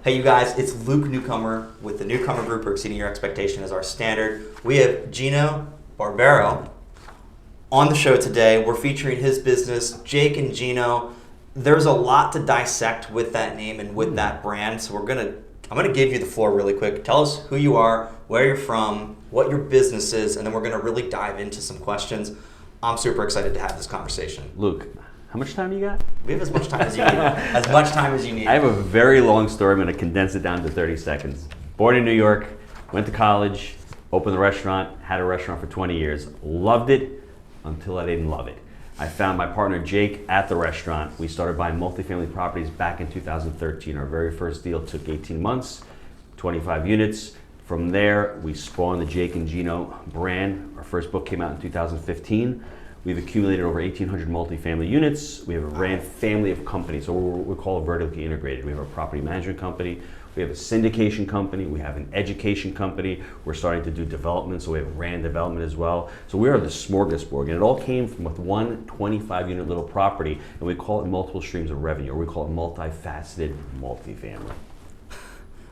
Hey, you guys, it's Luke Newcomer with the Newcomer Group. We're exceeding your expectation as our standard. We have Gino Barbaro on the show today. We're featuring his business, Jake and Gino. There's a lot to dissect with that name and with that brand, so I'm gonna give you the floor really quick. Tell us who you are, where you're from, what your business is, and then we're gonna really dive into some questions. I'm super excited to have this conversation. Luke, how much time you got? We have as much time as you need. As much time as you need. I have a very long story. I'm going to condense it down to 30 seconds. Born in New York, went to college, opened a restaurant, had a restaurant for 20 years. Loved it until I didn't love it. I found my partner Jake at the restaurant. We started buying multifamily properties back in 2013. Our very first deal took 18 months, 25 units. From there, we spawned the Jake and Gino brand. Our first book came out in 2015. We've accumulated over 1,800 multifamily units. We have a brand family of companies, so we call it vertically integrated. We have a property management company, we have a syndication company, we have an education company. We're starting to do development, so we have RAN development as well. So we are the smorgasbord, and it all came from with one 25-unit little property, and we call it multiple streams of revenue, or we call it multifaceted multifamily.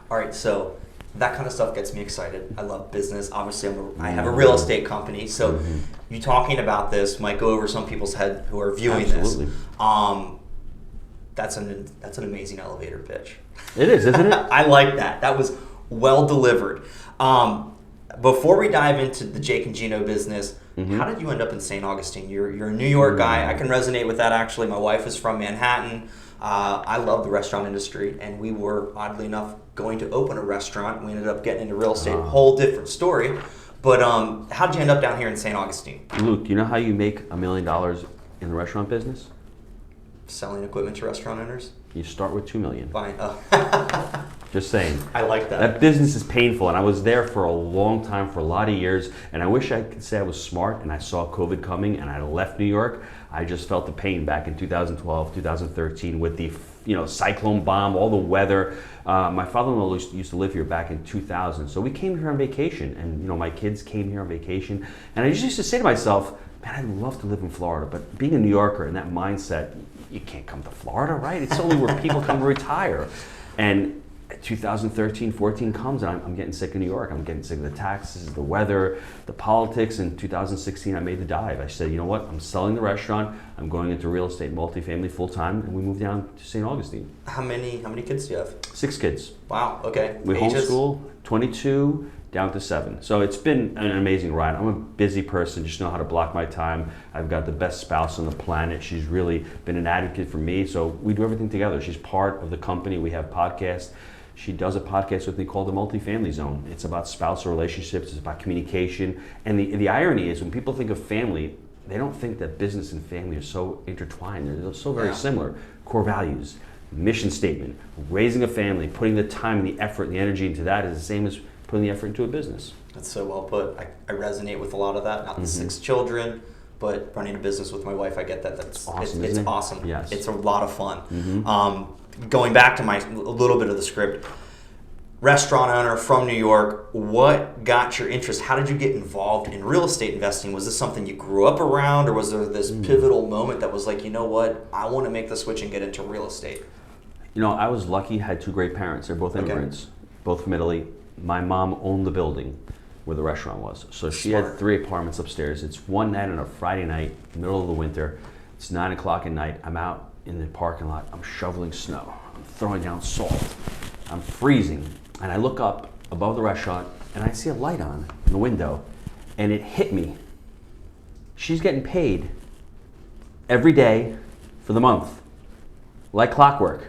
All right, so that kind of stuff gets me excited. I love business. Obviously, I have a real estate company, so you talking about this might go over some people's head who are viewing Absolutely. this. That's an amazing elevator pitch. It is, isn't it? I like that. That was well delivered. Before we dive into the Jake and Gino business, how did you end up in St. Augustine? You're a New York guy. I can resonate with that, actually. My wife is from Manhattan. I love the restaurant industry, and we were, oddly enough, going to open a restaurant. We ended up getting into real estate, a whole different story. But how did you end up down here in St. Augustine? Luke, you know how you make $1 million in the restaurant business? Selling equipment to restaurant owners? You start with $2 million. Fine. Just saying. I like that. That business is painful, and I was there for a long time, for a lot of years, and I wish I could say I was smart and I saw COVID coming and I left New York. I just felt the pain back in 2012, 2013 with the cyclone bomb, all the weather. My father-in-law used to live here back in 2000, so we came here on vacation, and my kids came here on vacation, and I just used to say to myself, man, I'd love to live in Florida, but being a New Yorker and that mindset, you can't come to Florida, right? It's only where people come to retire. And 2013, 14 comes, and I'm getting sick of New York. I'm getting sick of the taxes, the weather, the politics. In 2016, I made the dive. I said, you know what? I'm selling the restaurant. I'm going into real estate, multifamily, full time, and we moved down to St. Augustine. How many kids do you have? 6 kids. Wow. Okay. We homeschool, 22 down to 7. So it's been an amazing ride. I'm a busy person, just know how to block my time. I've got the best spouse on the planet. She's really been an advocate for me. So we do everything together. She's part of the company. We have podcasts. She does a podcast with me called The Multifamily Zone. It's about spousal relationships, it's about communication. And the irony is when people think of family, they don't think that business and family are so intertwined. They're so very similar. Core values, mission statement, raising a family, putting the time and the effort and the energy into that is the same as putting the effort into a business. That's so well put. I resonate with a lot of that. Not the 6 children, but running a business with my wife, I get that. That's awesome. It's awesome. Yes. It's a lot of fun. Going back to a little bit of the script, restaurant owner from New York, what got your interest? How did you get involved in real estate investing? Was this something you grew up around, or was there this pivotal moment that was like, you know what, I want to make the switch and get into real estate? I was lucky, had 2 great parents. They're both immigrants, both from Italy. My mom owned the building where the restaurant was. So she had 3 apartments upstairs. It's one night on a Friday night, middle of the winter. It's 9 o'clock at night. I'm out in the parking lot. I'm shoveling snow. I'm throwing down salt. I'm freezing. And I look up above the restaurant and I see a light on in the window, and it hit me. She's getting paid every day for the month, like clockwork.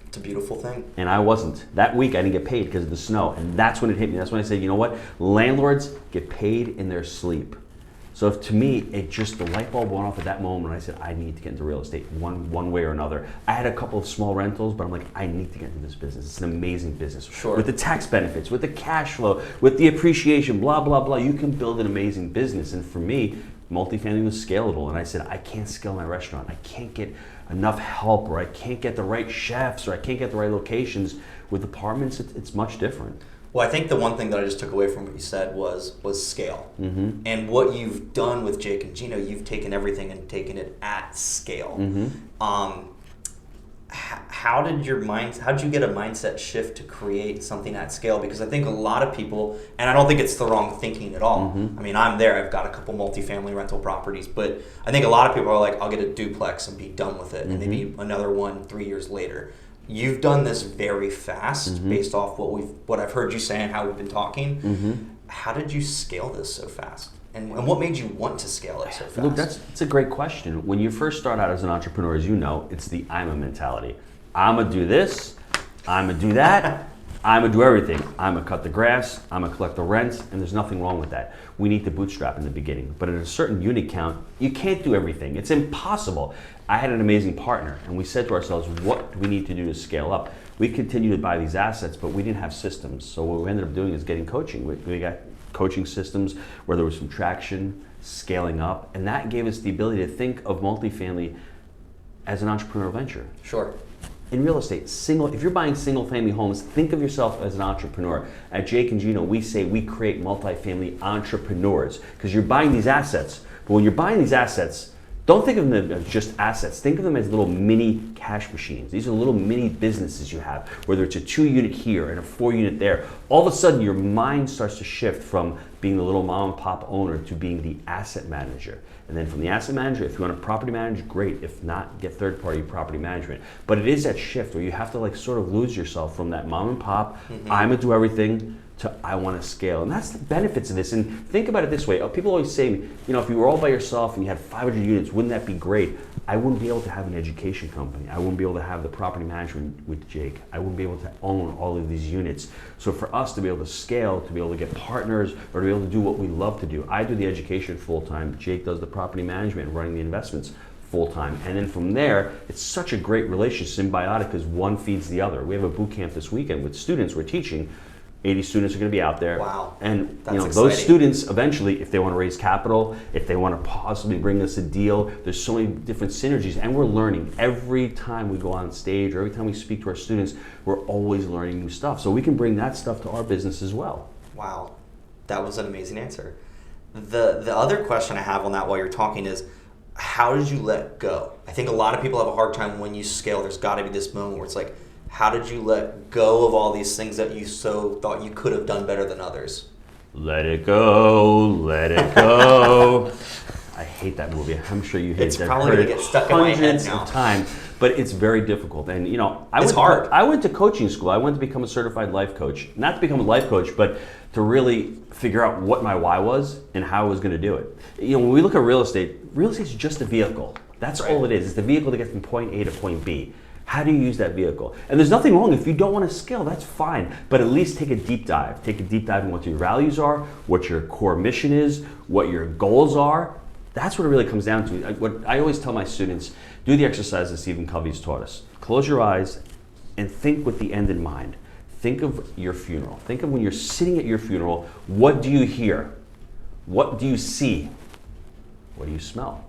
It's a beautiful thing. And I wasn't. That week I didn't get paid because of the snow, and that's when it hit me. That's when I said, you know what? Landlords get paid in their sleep. So to me, the light bulb went off at that moment, and I said, I need to get into real estate one way or another. I had a couple of small rentals, but I'm like, I need to get into this business. It's an amazing business. Sure. With the tax benefits, with the cash flow, with the appreciation, blah, blah, blah. You can build an amazing business. And for me, multifamily was scalable. And I said, I can't scale my restaurant. I can't get enough help, or I can't get the right chefs, or I can't get the right locations. With apartments, it's much different. Well, I think the one thing that I just took away from what you said was scale. And what you've done with Jake and Gino, you've taken everything and taken it at scale. how did how did you get a mindset shift to create something at scale? Because I think a lot of people, and I don't think it's the wrong thinking at all. I mean, I'm there. I've got a couple multifamily rental properties, but I think a lot of people are like, I'll get a duplex and be done with it, and maybe another one 3 years later. You've done this very fast, based off what I've heard you say and how we've been talking. How did you scale this so fast? And what made you want to scale it so fast? Look, that's a great question. When you first start out as an entrepreneur, as you know, it's the I'm a mentality. I'm going to do this, I'm going to do that, I'm going to do everything. I'm going to cut the grass, I'm going to collect the rent, and there's nothing wrong with that. We need to bootstrap in the beginning. But at a certain unit count, you can't do everything. It's impossible. I had an amazing partner, and we said to ourselves, what do we need to do to scale up? We continued to buy these assets, but we didn't have systems. So what we ended up doing is getting coaching. We got coaching systems where there was some traction, scaling up, and that gave us the ability to think of multifamily as an entrepreneurial venture. Sure. In real estate, if you're buying single family homes, think of yourself as an entrepreneur. At Jake and Gino, we say we create multifamily entrepreneurs because you're buying these assets. But when you're buying these assets, don't think of them as just assets. Think of them as little mini cash machines. These are little mini businesses you have, whether it's a 2-unit here and a 4-unit there. All of a sudden, your mind starts to shift from being the little mom and pop owner to being the asset manager. And then from the asset manager, if you want to property manage, great. If not, get third-party property management. But it is that shift where you have to sort of lose yourself from that mom and pop, I'm gonna do everything, to I want to scale. And that's the benefits of this. And think about it this way. People always say, if you were all by yourself and you had 500 units, wouldn't that be great? I wouldn't be able to have an education company. I wouldn't be able to have the property management with Jake. I wouldn't be able to own all of these units. So for us to be able to scale, to be able to get partners, or to be able to do what we love to do, I do the education full-time. Jake does the property management and running the investments full-time. And then from there, it's such a great relationship, symbiotic, because one feeds the other. We have a boot camp this weekend with students we're teaching. 80 students are going to be out there. Wow. And That's those exciting. students eventually, if they want to raise capital, if they want to possibly bring us a deal, there's so many different synergies, and we're learning every time we go on stage or every time we speak to our students. We're always learning new stuff, so we can bring that stuff to our business as well. Wow, that was an amazing answer. The other question I have on that while you're talking is, how did you let go? I think a lot of people have a hard time when you scale. There's got to be this moment where it's like, how did you let go of all these things that you so thought you could have done better than others? Let it go, let it go. I hate that movie. I'm sure you hate It's that. probably going to get stuck in my head hundreds now. of times, but it's very difficult. And It's hard. I went to coaching school. I went to become a certified life coach. Not to become a life coach, but to really figure out what my why was and how I was going to do it. When we look at real estate is just a vehicle. That's all it is. It's the vehicle to get from point A to point B. How do you use that vehicle? And there's nothing wrong if you don't want to scale, that's fine. But at least take a deep dive. Take a deep dive in what your values are, what your core mission is, what your goals are. That's what it really comes down to. What I always tell my students, do the exercise that Stephen Covey's taught us. Close your eyes and think with the end in mind. Think of your funeral. Think of when you're sitting at your funeral, what do you hear? What do you see? What do you smell?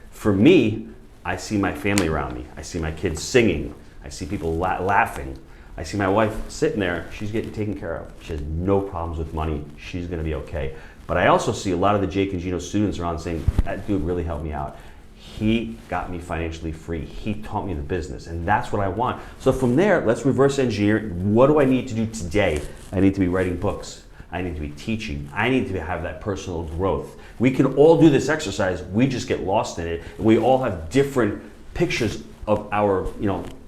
For me, I see my family around me. I see my kids singing. I see people laughing. I see my wife sitting there. She's getting taken care of. She has no problems with money. She's going to be okay. But I also see a lot of the Jake and Gino students around saying, that dude really helped me out. He got me financially free. He taught me the business. And that's what I want. So from there, let's reverse engineer. What do I need to do today? I need to be writing books. I need to be teaching. I need to have that personal growth. We can all do this exercise. We just get lost in it. We all have different pictures of our,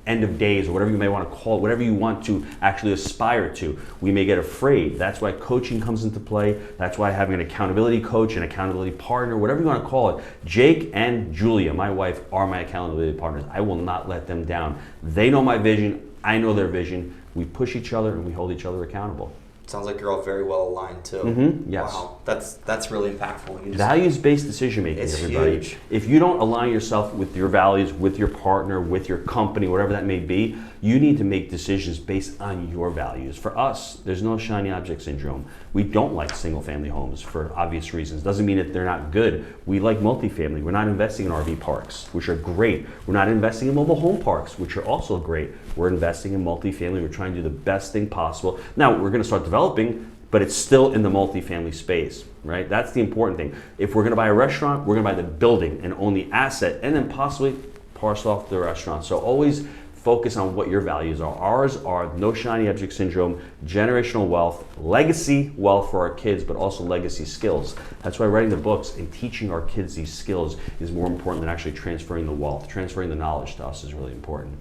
end of days, or whatever you may want to call it, whatever you want to actually aspire to. We may get afraid. That's why coaching comes into play. That's why having an accountability coach, an accountability partner, whatever you want to call it. Jake and Julia, my wife, are my accountability partners. I will not let them down. They know my vision. I know their vision. We push each other and we hold each other accountable. Sounds like you're all very well aligned too. Yes. Wow, that's really impactful. Values-based decision making, It's everybody. huge. If you don't align yourself with your values, with your partner, with your company, whatever that may be, you need to make decisions based on your values. For us, there's no shiny object syndrome. We don't like single-family homes for obvious reasons. Doesn't mean that they're not good. We like multifamily. We're not investing in RV parks, which are great. We're not investing in mobile home parks, which are also great. We're investing in multifamily. We're trying to do the best thing possible. Now, we're going to start developing, but it's still in the multifamily space, right? That's the important thing. If we're going to buy a restaurant, we're going to buy the building and own the asset, and then possibly parcel off the restaurant. So always focus on what your values are. Ours are no shiny object syndrome, generational wealth, legacy wealth for our kids, but also legacy skills. That's why writing the books and teaching our kids these skills is more important than actually transferring the wealth. Transferring the knowledge to us is really important.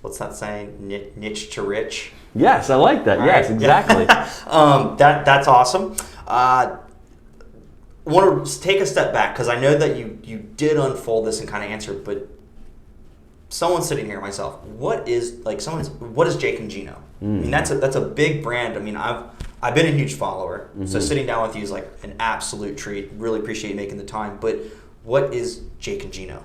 What's that saying? Niche to rich? Yes, I like that. Yes, Right. exactly. That's awesome. Want to take a step back because I know that you did unfold this and kind of answer, but someone sitting here, myself, what is Jake Gino? I mean, that's a big brand. I mean, I've been a huge follower, so sitting down with you is like an absolute treat. Really appreciate you making the time. But what is Jake Gino?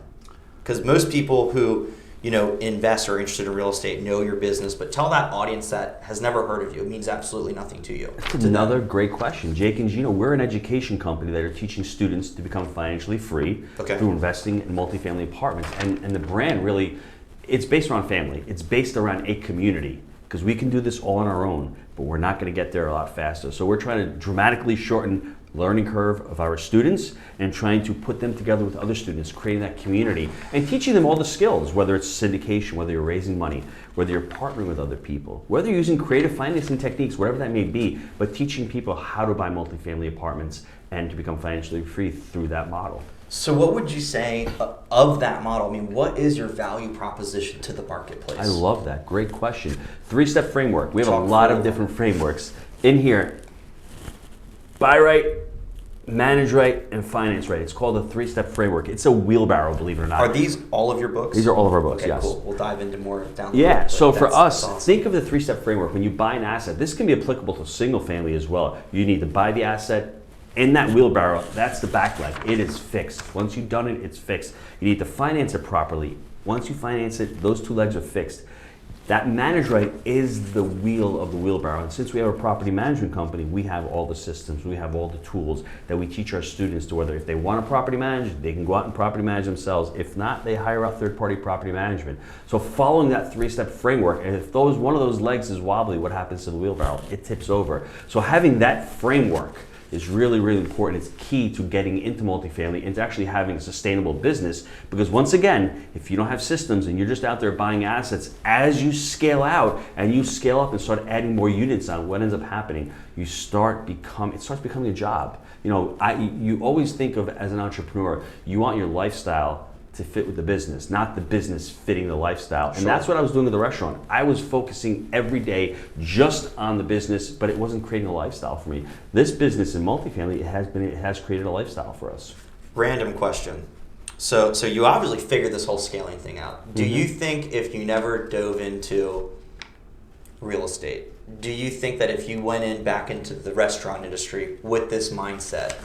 Because most people who invest or are interested in real estate know your business, but tell that audience that has never heard of you. It means absolutely nothing to you. That's another great question. Jake and Gino, we're an education company that are teaching students to become financially free through investing in multifamily apartments. And the brand really, it's based around family. It's based around a community because we can do this all on our own, but we're not going to get there a lot faster. So we're trying to dramatically shorten learning curve of our students and trying to put them together with other students, creating that community and teaching them all the skills, whether it's syndication, whether you're raising money, whether you're partnering with other people, whether you're using creative financing techniques, whatever that may be, but teaching people how to buy multifamily apartments and to become financially free through that model. So what would you say of that model? I mean, what is your value proposition to the marketplace? I love that. Great question. 3-step framework. We have a lot of different frameworks. In here, buy right, manage right, and finance right. It's called a 3-step framework. It's a wheelbarrow, believe it or not. Are these all of your books? These are all of our books, okay, yes. Cool. We'll dive into more down the road. Yeah, so for us, awesome. think of the 3-step framework. When you buy an asset, this can be applicable to single family as well. You need to buy the asset. In that wheelbarrow, that's the back leg. It is fixed. Once you've done it, it's fixed. You need to finance it properly. Once you finance it, those 2 legs are fixed. That manage right is the wheel of the wheelbarrow. And since we have a property management company, we have all the systems, we have all the tools that we teach our students to whether if they want to property manage, they can go out and property manage themselves. If not, they hire out third-party property management. So following that 3-step framework, and if one of those legs is wobbly, what happens to the wheelbarrow? It tips over. So having that framework is really, really important. It's key to getting into multifamily and to actually having a sustainable business because once again, if you don't have systems and you're just out there buying assets, as you scale out and you scale up and start adding more units on, what ends up happening? It starts becoming a job. You always think of as an entrepreneur, you want your lifestyle to fit with the business, not the business fitting the lifestyle. And that's what I was doing with the restaurant. I was focusing every day just on the business, but it wasn't creating a lifestyle for me. This business in multifamily, it has created a lifestyle for us. Random question. So you obviously figured this whole scaling thing out. Do you think if you never dove into real estate, do you think that if you went back into the restaurant industry with this mindset,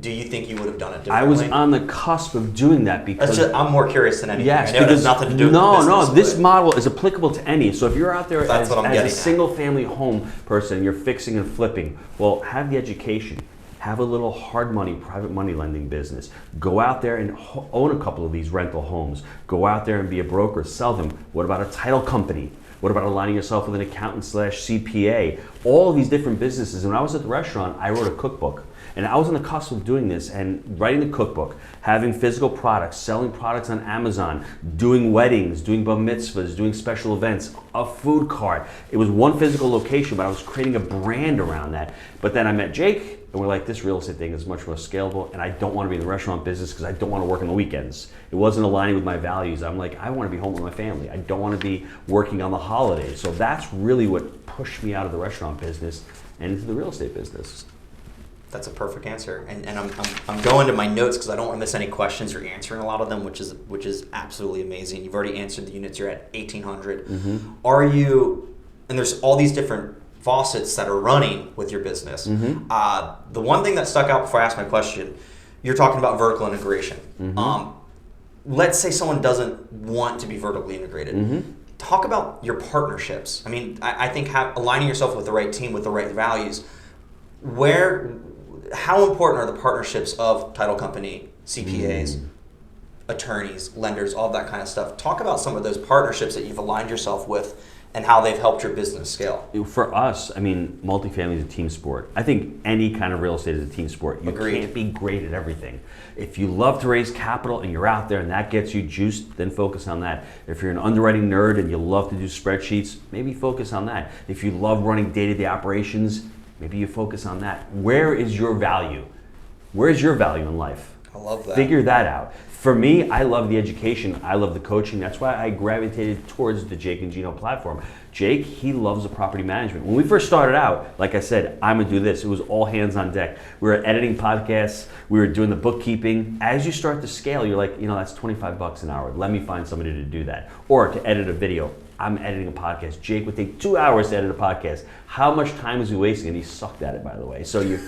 do you think you would have done it differently? I was on the cusp of doing that because I'm more curious than anything. Yes, I know it has nothing to do with the business. this model is applicable to any. So if you're out there as a single family home person, you're fixing and flipping, well, have the education. Have a little hard money, private money lending business. Go out there and own a couple of these rental homes. Go out there and be a broker, sell them. What about a title company? What about aligning yourself with an accountant/CPA? All of these different businesses. And when I was at the restaurant, I wrote a cookbook. And I was on the cusp of doing this and writing the cookbook, having physical products, selling products on Amazon, doing weddings, doing bar mitzvahs, doing special events, a food cart. It was one physical location, but I was creating a brand around that. But then I met Jake, and we're like, this real estate thing is much more scalable, and I don't want to be in the restaurant business because I don't want to work on the weekends. It wasn't aligning with my values. I'm like, I want to be home with my family. I don't want to be working on the holidays. So that's really what pushed me out of the restaurant business and into the real estate business. That's a perfect answer, and I'm going to my notes because I don't want to miss any questions. You're answering a lot of them, which is absolutely amazing. You've already answered the units. You're at 1,800. Are you? And there's all these different faucets that are running with your business. The one thing that stuck out before I asked my question, you're talking about vertical integration. Let's say someone doesn't want to be vertically integrated. Talk about your partnerships. I mean, I think aligning yourself with the right team with the right values. How important are the partnerships of title company, CPAs, attorneys, lenders, all that kind of stuff? Talk about some of those partnerships that you've aligned yourself with and how they've helped your business scale. For us, I mean, multifamily is a team sport. I think any kind of real estate is a team sport. You Agreed. can't be great at everything. If you love to raise capital and you're out there and that gets you juiced, then focus on that. If you're an underwriting nerd and you love to do spreadsheets, maybe focus on that. If you love running day-to-day operations, maybe you focus on that. Where is your value? Where's your value in life? I love that. Figure that out. For me, I love the education. I love the coaching. That's why I gravitated towards the Jake and Gino platform. Jake, he loves the property management. When we first started out, like I said, I'm gonna do this. It was all hands on deck. We were editing podcasts. We were doing the bookkeeping. As you start to scale, you're like, that's $25 an hour. Let me find somebody to do that. Or to edit a video. I'm editing a podcast. Jake would take 2 hours to edit a podcast. How much time is he wasting? And he sucked at it, by the way. So you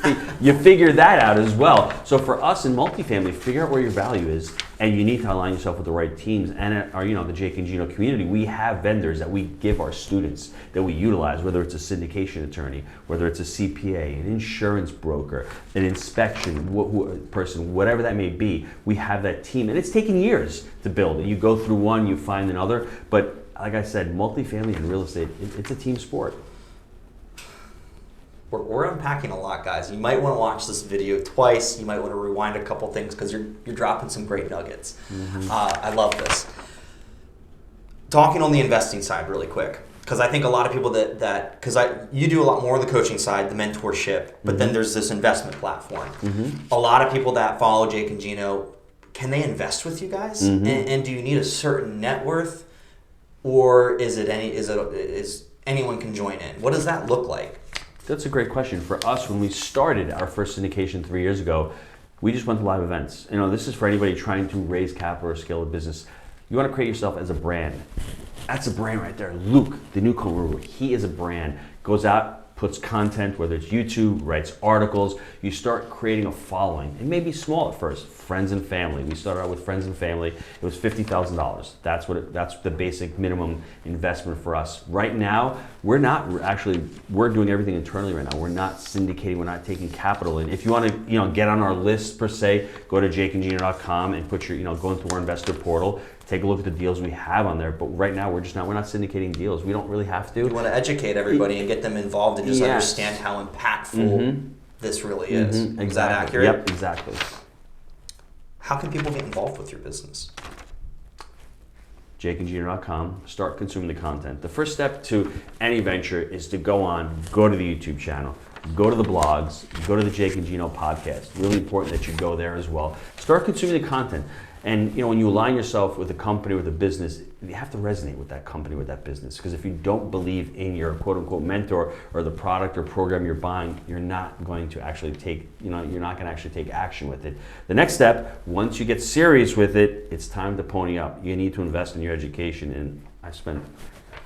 figure that out as well. So for us in multifamily, figure out where your value is, and you need to align yourself with the right teams. And at our, the Jake and Gino community, we have vendors that we give our students that we utilize, whether it's a syndication attorney, whether it's a CPA, an insurance broker, an inspection person, whatever that may be. We have that team, and it's taken years to build. And you go through one, you find another, but like I said, multifamily and real estate, it's a team sport. We're unpacking a lot, guys. You might want to watch this video twice. You might want to rewind a couple things because you're dropping some great nuggets. Mm-hmm. I love this. Talking on the investing side really quick, because I think a lot of people you do a lot more on the coaching side, the mentorship, but mm-hmm. then there's this investment platform. Mm-hmm. A lot of people that follow Jake and Gino, can they invest with you guys? Mm-hmm. And do you need a certain net worth? Or is anyone can join in? What does that look like? That's a great question. For us, when we started our first syndication 3 years ago, we just went to live events. This is for anybody trying to raise capital or scale a business. You want to create yourself as a brand. That's a brand right there. Luke, the Newcomer Group, he is a brand. Goes out, puts content, whether it's YouTube, writes articles. You start creating a following. It may be small at first. Friends and family. We started out with friends and family. It was $50,000. That's the basic minimum investment for us. Right now, we're doing everything internally right now. We're not syndicating. We're not taking capital in. If you want to, get on our list per se, go to jakeandgino.com and put your, go into our investor portal. Take a look at the deals we have on there, but right now we're not syndicating deals. We don't really have to. You want to educate everybody and get them involved and just understand how impactful mm-hmm. this really is. Mm-hmm. Exactly. Is that accurate? Yep, exactly. How can people get involved with your business? jakeandgino.com, start consuming the content. The first step to any venture is to go to the YouTube channel, go to the blogs, go to the Jake and Gino podcast. Really important that you go there as well. Start consuming the content. And when you align yourself with a company, with a business, you have to resonate with that company, with that business. Because if you don't believe in your quote unquote mentor or the product or program you're buying, you're not going to actually take action with it. The next step, once you get serious with it, it's time to pony up. You need to invest in your education. And I've spent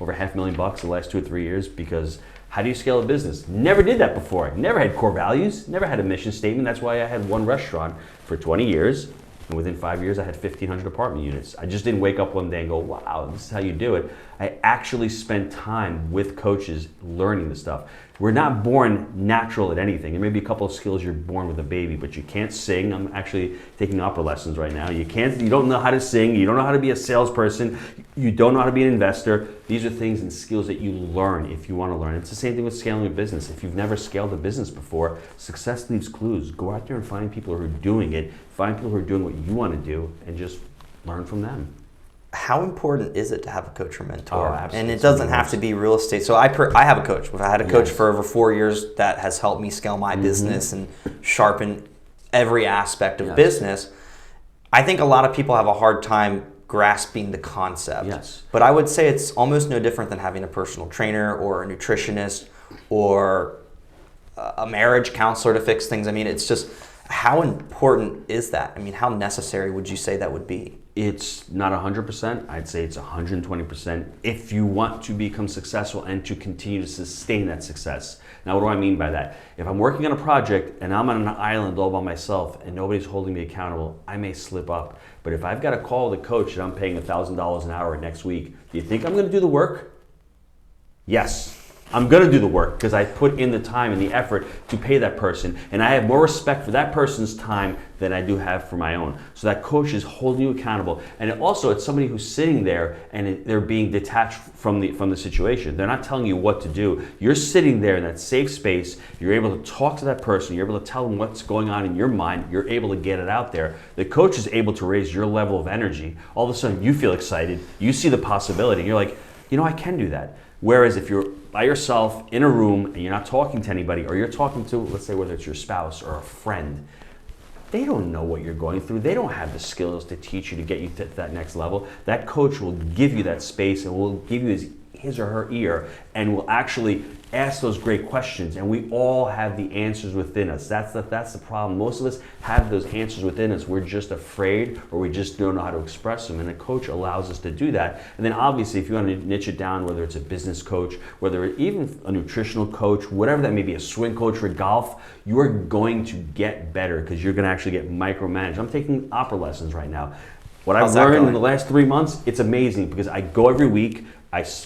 over $500,000 the last 2 or 3 years because how do you scale a business? Never did that before. Never had core values, never had a mission statement. That's why I had one restaurant for 20 years. And within 5 years, I had 1,500 apartment units. I just didn't wake up one day and go, wow, this is how you do it. I actually spent time with coaches learning the stuff. We're not born natural at anything. There may be a couple of skills you're born with a baby, but you can't sing. I'm actually taking opera lessons right now. You don't know how to sing. You don't know how to be a salesperson. You don't know how to be an investor. These are things and skills that you learn if you want to learn. It's the same thing with scaling a business. If you've never scaled a business before, success leaves clues. Go out there and find people who are doing it. Find people who are doing what you want to do and just learn from them. How important is it to have a coach or mentor? Oh, absolutely. And it doesn't have to be real estate. So I have a coach. I've had a coach for over 4 years that has helped me scale my mm-hmm. business and sharpen every aspect of business. I think a lot of people have a hard time grasping the concept. Yes. But I would say it's almost no different than having a personal trainer or a nutritionist or a marriage counselor to fix things. I mean, it's just, how important is that? I mean, how necessary would you say that would be? It's not 100%. I'd say it's 120% if you want to become successful and to continue to sustain that success. Now, what do I mean by that? If I'm working on a project and I'm on an island all by myself and nobody's holding me accountable, I may slip up. But if I've got to call the coach and I'm paying $1,000 an hour next week, do you think I'm going to do the work? Yes. I'm going to do the work because I put in the time and the effort to pay that person. And I have more respect for that person's time than I do have for my own. So that coach is holding you accountable. And it's somebody who's sitting there and they're being detached from the situation. They're not telling you what to do. You're sitting there in that safe space. You're able to talk to that person. You're able to tell them what's going on in your mind. You're able to get it out there. The coach is able to raise your level of energy. All of a sudden you feel excited. You see the possibility. You're like, I can do that. Whereas if you're by yourself in a room and you're not talking to anybody, or you're talking to, let's say, whether it's your spouse or a friend, they don't know what you're going through. They don't have the skills to teach you to get you to that next level. That coach will give you that space and will give you his or her ear and will actually ask those great questions. And we all have the answers within us. That's the problem. Most of us have those answers within us. We're just afraid, or we just don't know how to express them. And a coach allows us to do that. And then obviously, if you want to niche it down, whether it's a business coach, whether even a nutritional coach, whatever that may be, a swing coach for golf, you are going to get better because you're going to actually get micromanaged. I'm taking opera lessons right now. What I've learned in the last 3 months, it's amazing because I go every week.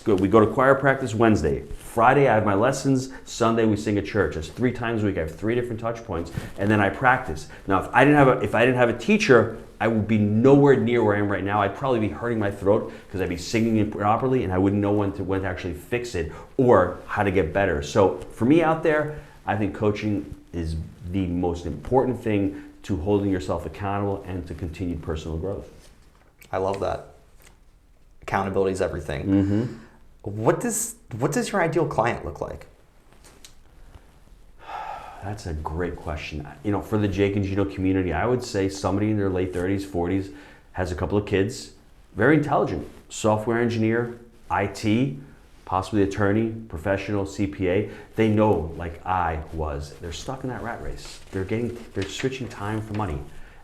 We go to choir practice Wednesday. Friday, I have my lessons. Sunday, we sing at church. That's 3 times a week. I have 3 different touch points, and then I practice. Now, if I didn't have a teacher, I would be nowhere near where I am right now. I'd probably be hurting my throat because I'd be singing improperly, and I wouldn't know when to actually fix it or how to get better. So for me out there, I think coaching is the most important thing to holding yourself accountable and to continued personal growth. I love that. Accountability is everything. Mm-hmm. What does your ideal client look like? That's a great question. For the Jake and Gino community, I would say somebody in their late 30s, 40s, has a couple of kids, very intelligent, software engineer, IT, possibly attorney, professional, CPA. They know, like I was, they're stuck in that rat race. They're switching time for money.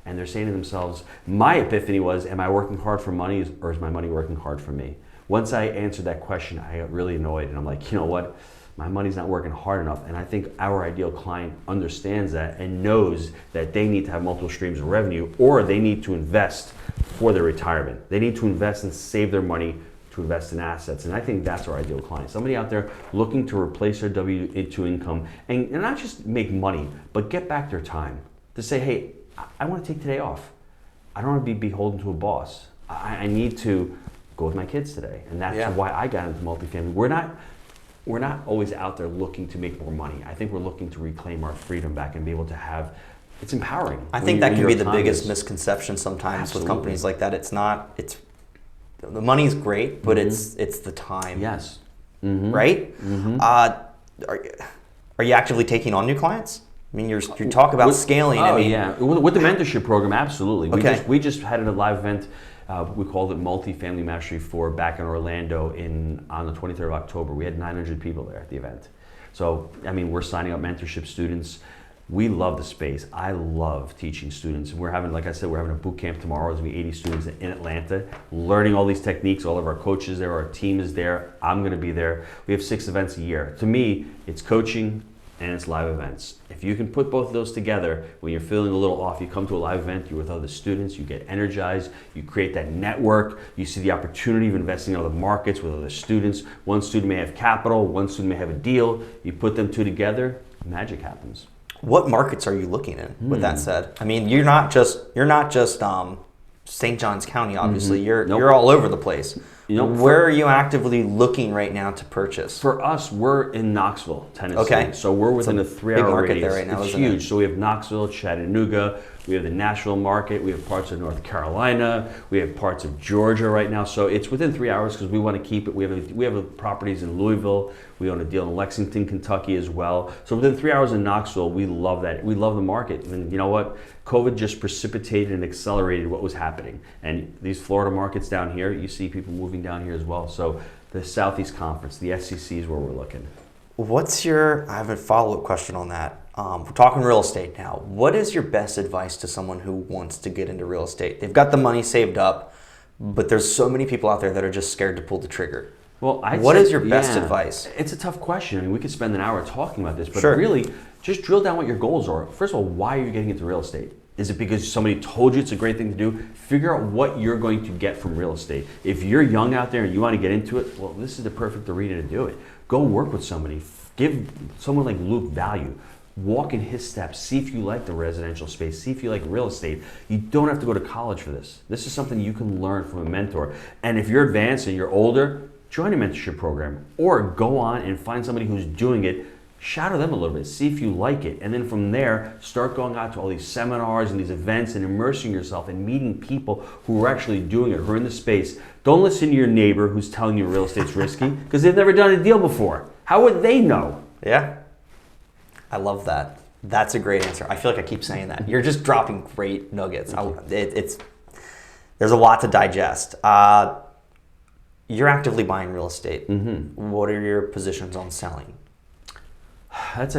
And they're saying to themselves, my epiphany was, am I working hard for money or is my money working hard for me? Once I answered that question, I got really annoyed. And I'm like, you know what? My money's not working hard enough. And I think our ideal client understands that and knows that they need to have multiple streams of revenue, or they need to invest for their retirement. They need to invest and save their money to invest in assets. And I think that's our ideal client. Somebody out there looking to replace their W-2 income and not just make money, but get back their time. To say, hey, I want to take today off. I don't want to be beholden to a boss. I need to go with my kids today. And that's why I got into multifamily. We're not always out there looking to make more money. I think we're looking to reclaim our freedom back and be able to have, it's empowering. I think that can be the biggest misconception sometimes with companies like that. The money's great, but it's the time. Yes. Right? Are you actively taking on new clients? I mean, you talk about scaling. Yeah. With the mentorship program, absolutely. Okay. We just had a live event. We called it Multifamily Mastery 4 back in Orlando on the 23rd of October. We had 900 people there at the event. So, we're signing up mentorship students. We love the space. I love teaching students. We're having, like I said, we're having a boot camp tomorrow. There's going to be 80 students in Atlanta learning all these techniques. All of our coaches there, our team is there. I'm going to be there. We have 6 events a year. To me, it's coaching and it's live events. If you can put both of those together, when you're feeling a little off, you come to a live event, you're with other students, you get energized, you create that network, you see the opportunity of investing in other markets with other students. One student may have capital, one student may have a deal. You put them 2 together, magic happens. What markets are you looking in, with that said? You're not just St. Johns County, obviously. You're all over the place. Where are you actively looking right now to purchase? For us, we're in Knoxville, Tennessee. Okay. So we're within a 3-hour radius. There right now, it's huge. So we have Knoxville, Chattanooga, we have the Nashville market, we have parts of North Carolina, we have parts of Georgia right now. So it's within 3 hours because we want to keep it. We have properties in Louisville. We own a deal in Lexington, Kentucky as well. So within 3 hours in Knoxville, we love that. We love the market. And you know what? COVID just precipitated and accelerated what was happening. And these Florida markets down here, you see people moving down here as well. So the Southeast Conference, the SEC is where we're looking. I have a follow-up question on that. We're talking real estate now. What is your best advice to someone who wants to get into real estate? They've got the money saved up, but there's so many people out there that are just scared to pull the trigger. Well, what is your best advice? It's a tough question. We could spend an hour talking about this, but Sure. Really, just drill down what your goals are. First of all, why are you getting into real estate? Is it because somebody told you it's a great thing to do? Figure out what you're going to get from real estate. If you're young out there and you want to get into it, well, this is the perfect arena to do it. Go work with somebody. Give someone like Luke value. Walk in his steps. See if you like the residential space. See if you like real estate. You don't have to go to college for this. This is something you can learn from a mentor. And if you're advanced and you're older, join a mentorship program or go on and find somebody who's doing it. Shadow them a little bit. See if you like it. And then from there, start going out to all these seminars and these events and immersing yourself and meeting people who are actually doing it, who are in the space. Don't listen to your neighbor who's telling you real estate's risky because they've never done a deal before. How would they know? Yeah. I love that. That's a great answer. I feel like I keep saying that. You're just dropping great nuggets. There's a lot to digest. You're actively buying real estate. Mm-hmm. What are your positions on selling? That's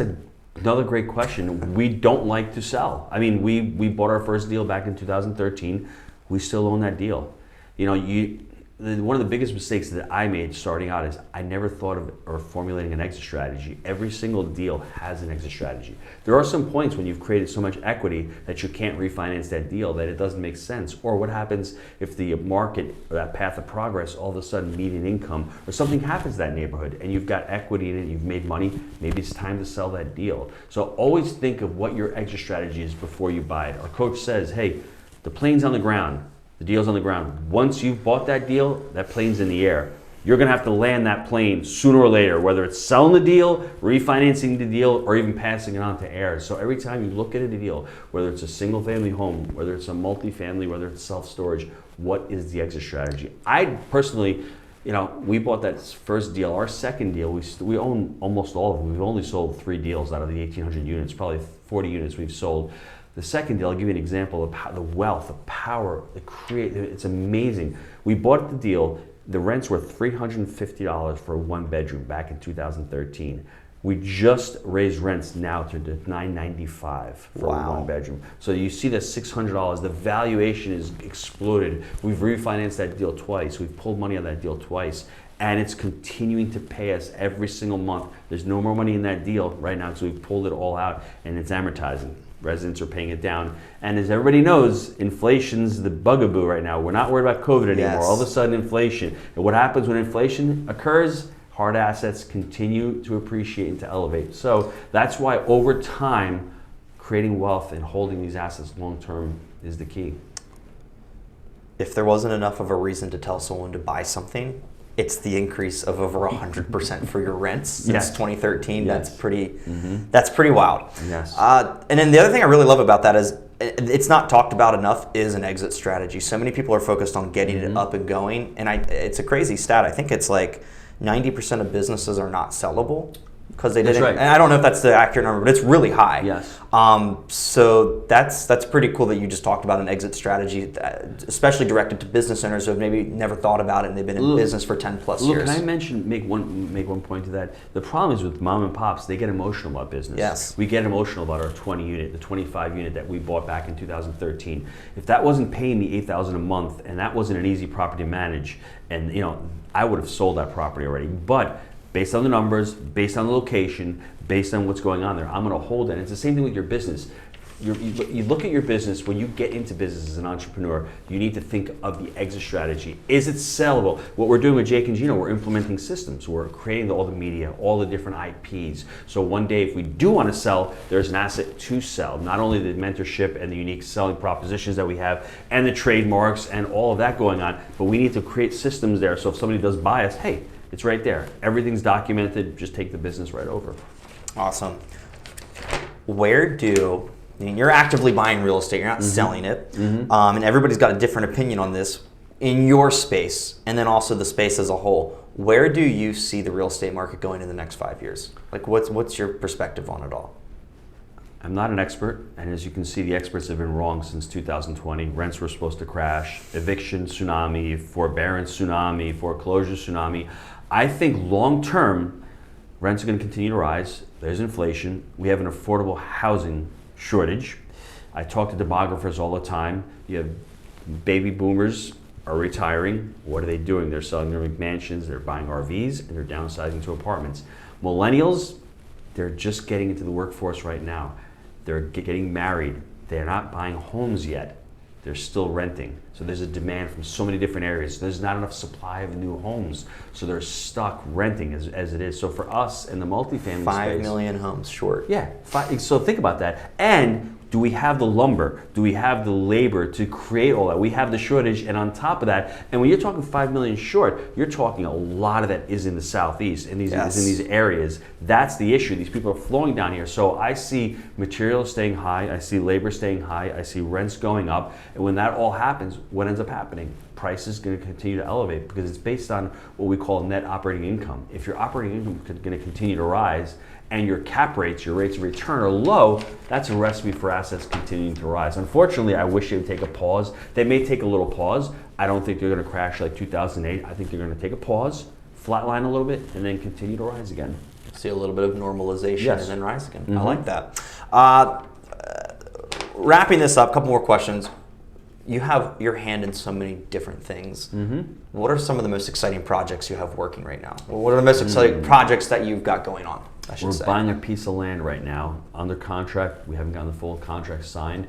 another great question. We don't like to sell. I mean, we bought our first deal back in 2013. We still own that deal. You know, one of the biggest mistakes that I made starting out is I never thought of or formulating an exit strategy. Every single deal has an exit strategy. There are some points when you've created so much equity that you can't refinance that deal, that it doesn't make sense. Or what happens if the market or that path of progress, all of a sudden median income or something happens to that neighborhood and you've got equity in it, you've made money, maybe it's time to sell that deal. So always think of what your exit strategy is before you buy it. Our coach says, hey, the plane's on the ground. The deal's on the ground. Once you've bought that deal, that plane's in the air. You're gonna have to land that plane sooner or later, whether it's selling the deal, refinancing the deal, or even passing it on to heirs. So every time you look at a deal, whether it's a single family home, whether it's a multifamily, whether it's self-storage, what is the exit strategy? I personally, you know, we bought that first deal. Our second deal, we own almost all of them. We've only sold 3 deals out of the 1,800 units, probably 40 units we've sold. The second deal, I'll give you an example of how the wealth, the power, it's amazing. We bought the deal, the rents were $350 for a 1-bedroom back in 2013. We just raised rents now to $995 for a 1-bedroom. So you see that $600, the valuation is exploded. We've refinanced that deal twice. We've pulled money on that deal twice. And it's continuing to pay us every single month. There's no more money in that deal right now because we've pulled it all out and it's amortizing. Residents are paying it down. And as everybody knows, inflation's the bugaboo right now. We're not worried about COVID anymore. Yes. All of a sudden inflation. And what happens when inflation occurs? Hard assets continue to appreciate and to elevate. So that's why over time, creating wealth and holding these assets long term is the key. If there wasn't enough of a reason to tell someone to buy something, it's the increase of over 100% for your rents since 2013. Yes. That's pretty wild. Yes. And then the other thing I really love about that is it's not talked about enough is an exit strategy. So many people are focused on getting it up and going, and it's a crazy stat. I think it's like 90% of businesses are not sellable because they didn't. That's right. And I don't know if that's the accurate number, but it's really high. Yes. So that's pretty cool that you just talked about an exit strategy, especially directed to business owners who have maybe never thought about it and they've been in business for 10 plus years. Can I make one point to that? The problem is with mom and pops, they get emotional about business. Yes. We get emotional about our 20 unit, the 25 unit that we bought back in 2013. If that wasn't paying me $8,000 a month and that wasn't an easy property to manage, and I would have sold that property already. But based on the numbers, based on the location, based on what's going on there, I'm going to hold it. And it's the same thing with your business. You look at your business, when you get into business as an entrepreneur, you need to think of the exit strategy. Is it sellable? What we're doing with Jake and Gino, we're implementing systems. We're creating all the media, all the different IPs. So one day if we do want to sell, there's an asset to sell. Not only the mentorship and the unique selling propositions that we have and the trademarks and all of that going on, but we need to create systems there so if somebody does buy us, hey, it's right there. Everything's documented. Just take the business right over. Awesome. You're actively buying real estate. You're not selling it. And everybody's got a different opinion on this in your space and then also the space as a whole. Where do you see the real estate market going in the next 5 years? Like what's your perspective on it all? I'm not an expert, and as you can see, the experts have been wrong since 2020. Rents were supposed to crash, eviction tsunami, forbearance tsunami, foreclosure tsunami. I think long-term, rents are going to continue to rise. There's inflation. We have an affordable housing shortage. I talk to demographers all the time. You have baby boomers are retiring. What are they doing? They're selling their mansions, they're buying RVs, and they're downsizing to apartments. Millennials, they're just getting into the workforce right now. They're getting married. They're not buying homes yet. they're still renting. So there's a demand from so many different areas. There's not enough supply of new homes, so they're stuck renting as it is. So for us in the multifamily 5 space, million homes short. yeah. So think about that. And do we have the lumber? Do we have the labor to create all that? We have the shortage, and on top of that, and when you're talking 5 million short, you're talking a lot of that is in the southeast, in these Yes. is in these areas. That's the issue. These people are flowing down here. So I see materials staying high, I see labor staying high, I see rents going up, and when that all happens, what ends up happening? Price is going to continue to elevate because it's based on what we call net operating income. If your operating income is going to continue to rise, and your cap rates, your rates of return are low, that's a recipe for assets continuing to rise. Unfortunately, I wish they would take a pause. They may take a little pause. I don't think they're gonna crash like 2008. I think they're gonna take a pause, flatline a little bit, and then continue to rise again. See a little bit of normalization Yes. and then rise again. Mm-hmm. I like that. Wrapping this up, a couple more questions. You have your hand in so many different things. Mm-hmm. What are some of the most exciting projects you have working right now? What are the most exciting projects that you've got going on, I should We're say? buying a piece of land right now, under contract. We haven't gotten the full contract signed.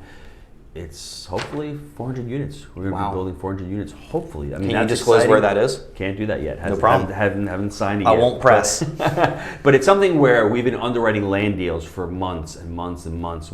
It's hopefully 400 units. We're going to Wow. be building 400 units, hopefully. I mean, Can you that's disclose exciting. where that is? Can't do that yet. No problem. Haven't signed it I yet. won't press. But it's something where we've been underwriting land deals for months and months and months.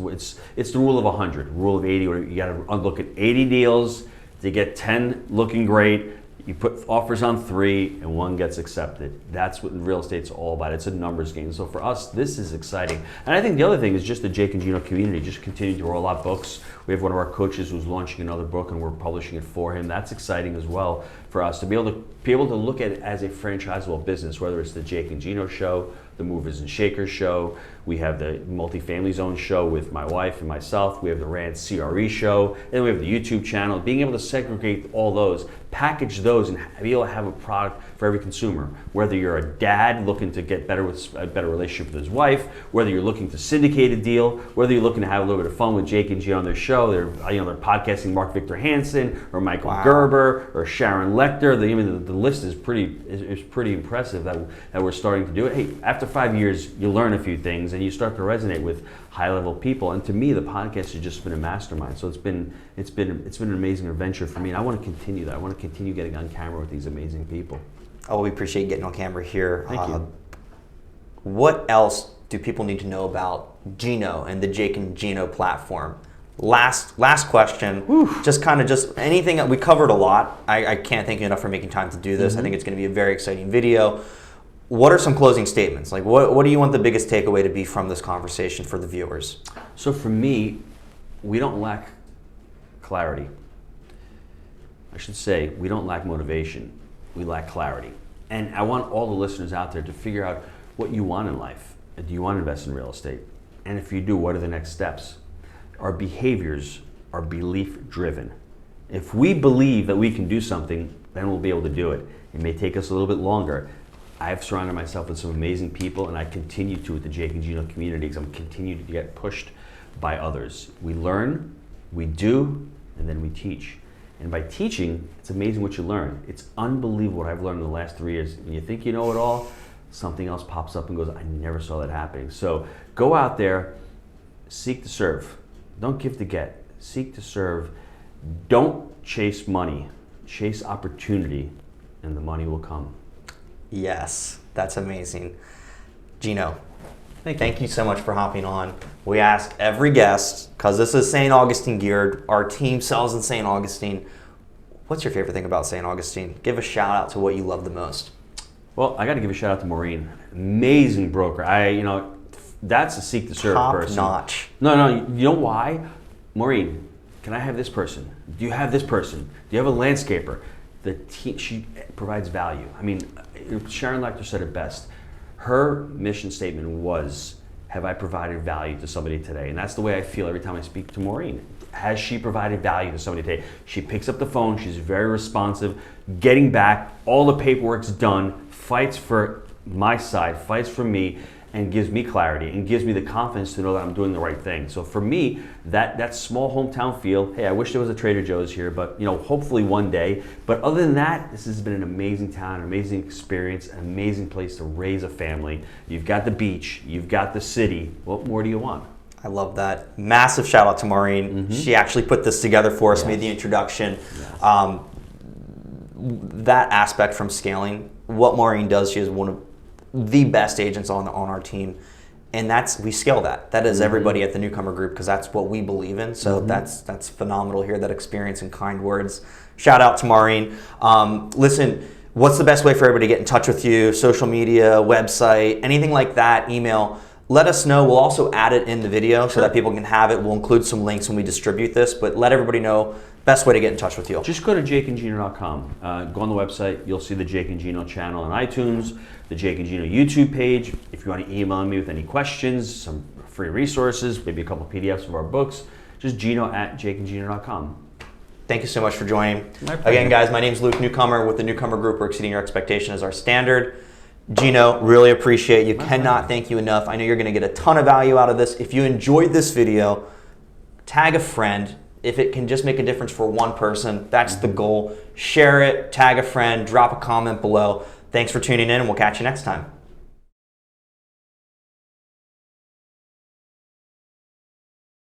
It's the rule of 100, rule of 80, where you got to look at 80 deals to get 10 looking great. You put offers on 3 and 1 gets accepted. That's what real estate's all about. It's a numbers game. So for us, this is exciting. And I think the other thing is just the Jake and Gino community, just continue to roll out books. We have one of our coaches who's launching another book and we're publishing it for him. That's exciting as well for us to be able to look at it as a franchisable business, whether it's the Jake and Gino show, the Movers and Shakers show. We have the Multifamily Zone show with my wife and myself. We have the Rand CRE show. And then we have the YouTube channel. Being able to segregate all those, package those, and be able to have a product for every consumer. Whether you're a dad looking to get better with a better relationship with his wife, whether you're looking to syndicate a deal, whether you're looking to have a little bit of fun with Jake and Gino on their show. They're podcasting Mark Victor Hansen or Michael Gerber or Sharon Lecter. The list is pretty impressive that we're starting to do it. Hey, after 5 years, you learn a few things and you start to resonate with high-level people. And to me, the podcast has just been a mastermind. So it's been an amazing adventure for me, and I want to continue that. I want to continue getting on camera with these amazing people. Oh, we appreciate getting on camera here. Thank you. What else do people need to know about Gino and the Jake and Gino platform? Last question. Just anything. We covered a lot. I can't thank you enough for making time to do this. I think it's going to be a very exciting video. What are some closing statements? Like, what do you want the biggest takeaway to be from this conversation for the viewers? So for me, we don't lack clarity. I should say, we don't lack motivation. We lack clarity. And I want all the listeners out there to figure out what you want in life. Do you want to invest in real estate? And if you do, what are the next steps? Our behaviors are belief driven. If we believe that we can do something, then we'll be able to do it. It may take us a little bit longer. I've surrounded myself with some amazing people, and I continue to with the Jake and Gino community because I'm continuing to get pushed by others. We learn, we do, and then we teach. And by teaching, it's amazing what you learn. It's unbelievable what I've learned in the last 3 years. When you think you know it all, something else pops up and goes, I never saw that happening. So go out there, seek to serve. Don't give to get. Seek to serve. Don't chase money. Chase opportunity, and the money will come. Yes, that's amazing. Gino, thank you so much for hopping on. We ask every guest, because this is St. Augustine geared, our team sells in St. Augustine. What's your favorite thing about St. Augustine? Give a shout out to what you love the most. Well, I got to give a shout out to Maureen. Amazing broker. That's a seek to serve person. Top notch. No, you know why? Maureen, can I have this person? Do you have this person? Do you have a landscaper? She provides value. I mean, Sharon Lecter said it best. Her mission statement was, have I provided value to somebody today? And that's the way I feel every time I speak to Maureen. Has she provided value to somebody today? She picks up the phone, she's very responsive, getting back, all the paperwork's done, fights for my side, fights for me, and gives me clarity and gives me the confidence to know that I'm doing the right thing. So for me, that small hometown feel, hey, I wish there was a Trader Joe's here, but hopefully one day. But other than that, this has been an amazing town, an amazing experience, an amazing place to raise a family. You've got the beach, you've got the city. What more do you want? I love that. Massive shout out to Maureen. She actually put this together for us, made the introduction. That aspect from scaling, what Maureen does, she is one of the best agents on our team. And we scale that. That is everybody at the Newcomer Group, because that's what we believe in. So that's phenomenal here, that experience and kind words. Shout out to Maureen. Listen, what's the best way for everybody to get in touch with you? Social media, website, anything like that, email. Let us know. We'll also add it in the video so that people can have it. We'll include some links when we distribute this, but let everybody know best way to get in touch with you. Just go to jakeandgino.com. Go on the website. You'll see the Jake and Gino channel on iTunes, the Jake and Gino YouTube page. If you want to email me with any questions, some free resources, maybe a couple PDFs of our books, just gino@jakeandgino.com. Thank you so much for joining. Again, guys, my name is Luke Newcomer with the Newcomer Group. We're exceeding your expectation as our standard. Gino, really appreciate you. Cannot thank you enough. I know you're going to get a ton of value out of this. If you enjoyed this video, tag a friend. If it can just make a difference for one person, that's the goal. Share it, tag a friend, drop a comment below. Thanks for tuning in, and we'll catch you next time.